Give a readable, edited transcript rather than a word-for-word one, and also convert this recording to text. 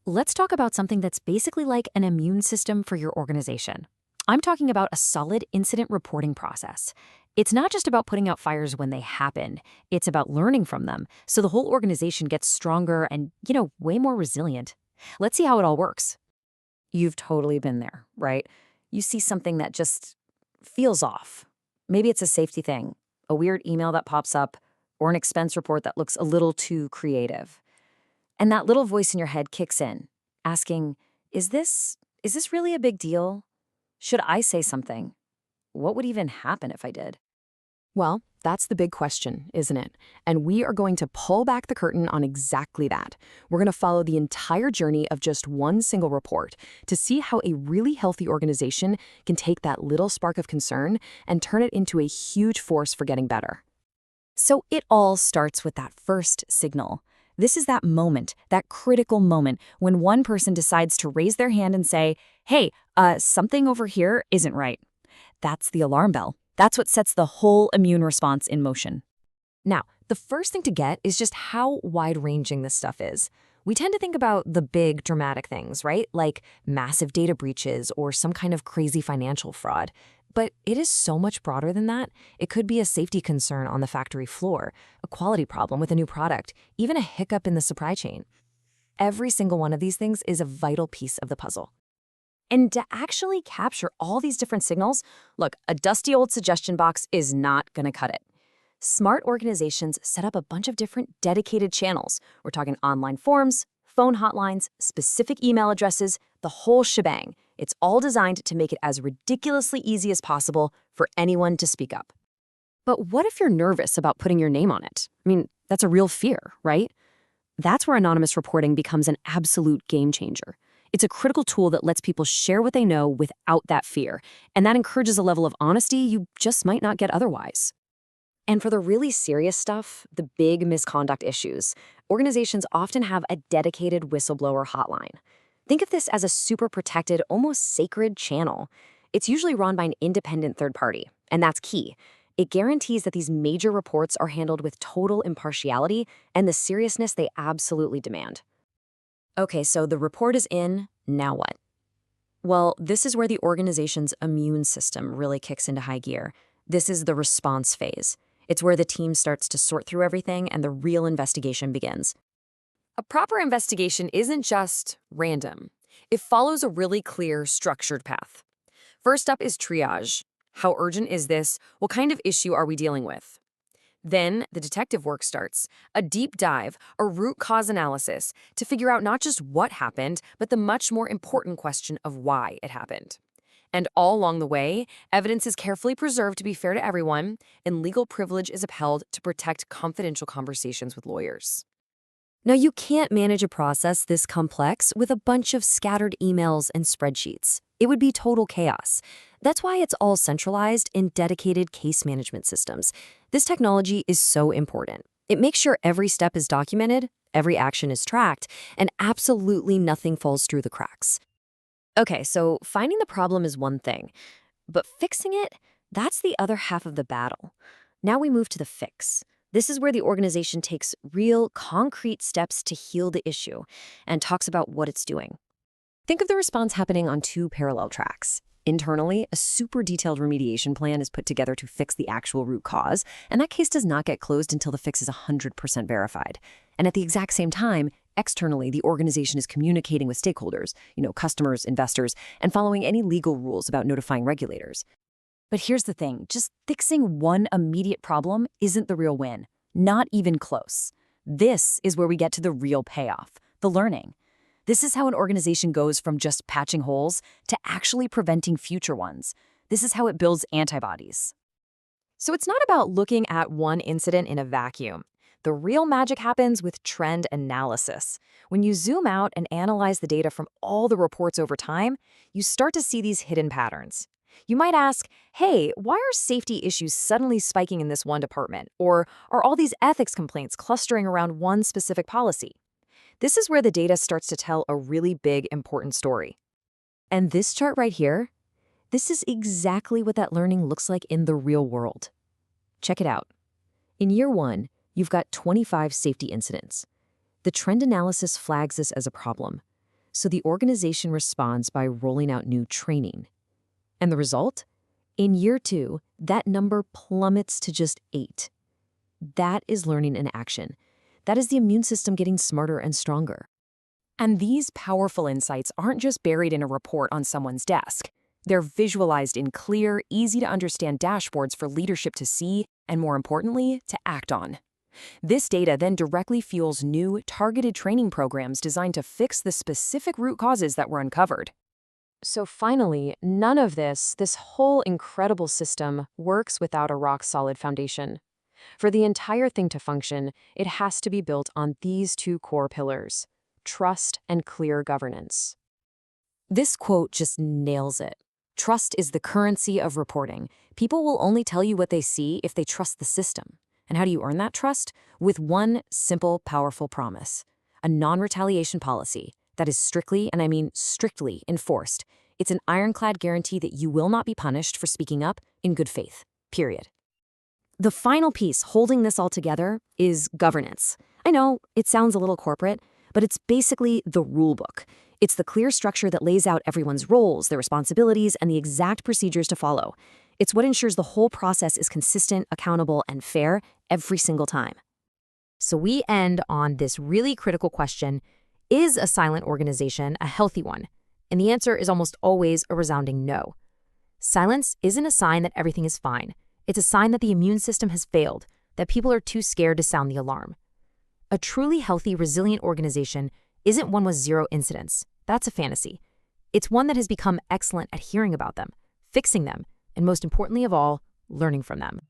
Let's talk about something that's basically like an immune system for your organization. I'm talking about a solid incident reporting process. It's not just about putting out fires when they happen. It's about learning from them so the whole organization gets stronger and, way more resilient. Let's see how it all works. You've totally been there, right? You see something that just feels off. Maybe it's a safety thing, a weird email that pops up, or an expense report that looks a little too creative. And that little voice in your head kicks in, asking, is this really a big deal? Should I say something? What would even happen if I did? Well, that's the big question, isn't it? And we are going to pull back the curtain on exactly that. We're going to follow the entire journey of just one single report to see how a really healthy organization can take that little spark of concern and turn it into a huge force for getting better. So it all starts with that first signal. This is that moment, that critical moment, when one person decides to raise their hand and say, hey, something over here isn't right. That's the alarm bell. That's what sets the whole immune response in motion. Now, the first thing to get is just how wide-ranging this stuff is. We tend to think about the big, dramatic things, right? Like massive data breaches or some kind of crazy financial fraud. But it is so much broader than that. It could be a safety concern on the factory floor, a quality problem with a new product, even a hiccup in the supply chain. Every single one of these things is a vital piece of the puzzle. And to actually capture all these different signals, look, a dusty old suggestion box is not going to cut it. Smart organizations set up a bunch of different dedicated channels. We're talking online forums, phone hotlines, specific email addresses, the whole shebang. It's all designed to make it as ridiculously easy as possible for anyone to speak up. But what if you're nervous about putting your name on it? I mean, that's a real fear, right? That's where anonymous reporting becomes an absolute game changer. It's a critical tool that lets people share what they know without that fear, and that encourages a level of honesty you just might not get otherwise. And for the really serious stuff, the big misconduct issues, organizations often have a dedicated whistleblower hotline. Think of this as a super protected, almost sacred channel. It's usually run by an independent third party, and that's key. It guarantees that these major reports are handled with total impartiality and the seriousness they absolutely demand. Okay, so the report is in, now what? Well, this is where the organization's immune system really kicks into high gear. This is the response phase. It's where the team starts to sort through everything and the real investigation begins. A proper investigation isn't just random. It follows a really clear, structured path. First up is triage. How urgent is this? What kind of issue are we dealing with? Then the detective work starts, a deep dive, a root cause analysis to figure out not just what happened, but the much more important question of why it happened. And all along the way, evidence is carefully preserved to be fair to everyone, and legal privilege is upheld to protect confidential conversations with lawyers. Now, you can't manage a process this complex with a bunch of scattered emails and spreadsheets. It would be total chaos. That's why it's all centralized in dedicated case management systems. This technology is so important. It makes sure every step is documented, every action is tracked, and absolutely nothing falls through the cracks. Okay, so finding the problem is one thing, but fixing it, that's the other half of the battle. Now we move to the fix. This is where the organization takes real, concrete steps to heal the issue and talks about what it's doing. Think of the response happening on two parallel tracks. Internally, a super detailed remediation plan is put together to fix the actual root cause, and that case does not get closed until the fix is 100% verified. And at the exact same time, externally, the organization is communicating with stakeholders, customers, investors, and following any legal rules about notifying regulators. But here's the thing, just fixing one immediate problem isn't the real win. Not even close. This is where we get to the real payoff, the learning. This is how an organization goes from just patching holes to actually preventing future ones. This is how it builds antibodies. So it's not about looking at one incident in a vacuum. The real magic happens with trend analysis. When you zoom out and analyze the data from all the reports over time, you start to see these hidden patterns. You might ask, hey, why are safety issues suddenly spiking in this one department? Or are all these ethics complaints clustering around one specific policy? This is where the data starts to tell a really big, important story. And this chart right here, this is exactly what that learning looks like in the real world. Check it out. In year 1, you've got 25 safety incidents. The trend analysis flags this as a problem. So the organization responds by rolling out new training. And the result? In year 2, that number plummets to just 8. That is learning in action. That is the immune system getting smarter and stronger. And these powerful insights aren't just buried in a report on someone's desk. They're visualized in clear, easy-to-understand dashboards for leadership to see and, more importantly, to act on. This data then directly fuels new, targeted training programs designed to fix the specific root causes that were uncovered. So finally, none of this whole incredible system, works without a rock-solid foundation. For the entire thing to function, it has to be built on these 2 core pillars: trust and clear governance. This quote just nails it. Trust is the currency of reporting. People will only tell you what they see if they trust the system. And how do you earn that trust? With one simple, powerful promise: a non-retaliation policy that is strictly, and I mean strictly, enforced. It's an ironclad guarantee that you will not be punished for speaking up in good faith, period. The final piece holding this all together is governance. I know it sounds a little corporate, but it's basically the rule book. It's the clear structure that lays out everyone's roles, their responsibilities, and the exact procedures to follow. It's what ensures the whole process is consistent, accountable, and fair every single time. So we end on this really critical question: is a silent organization a healthy one? And the answer is almost always a resounding no. Silence isn't a sign that everything is fine. It's a sign that the immune system has failed, that people are too scared to sound the alarm. A truly healthy, resilient organization isn't one with 0 incidents. That's a fantasy. It's one that has become excellent at hearing about them, fixing them, and most importantly of all, learning from them.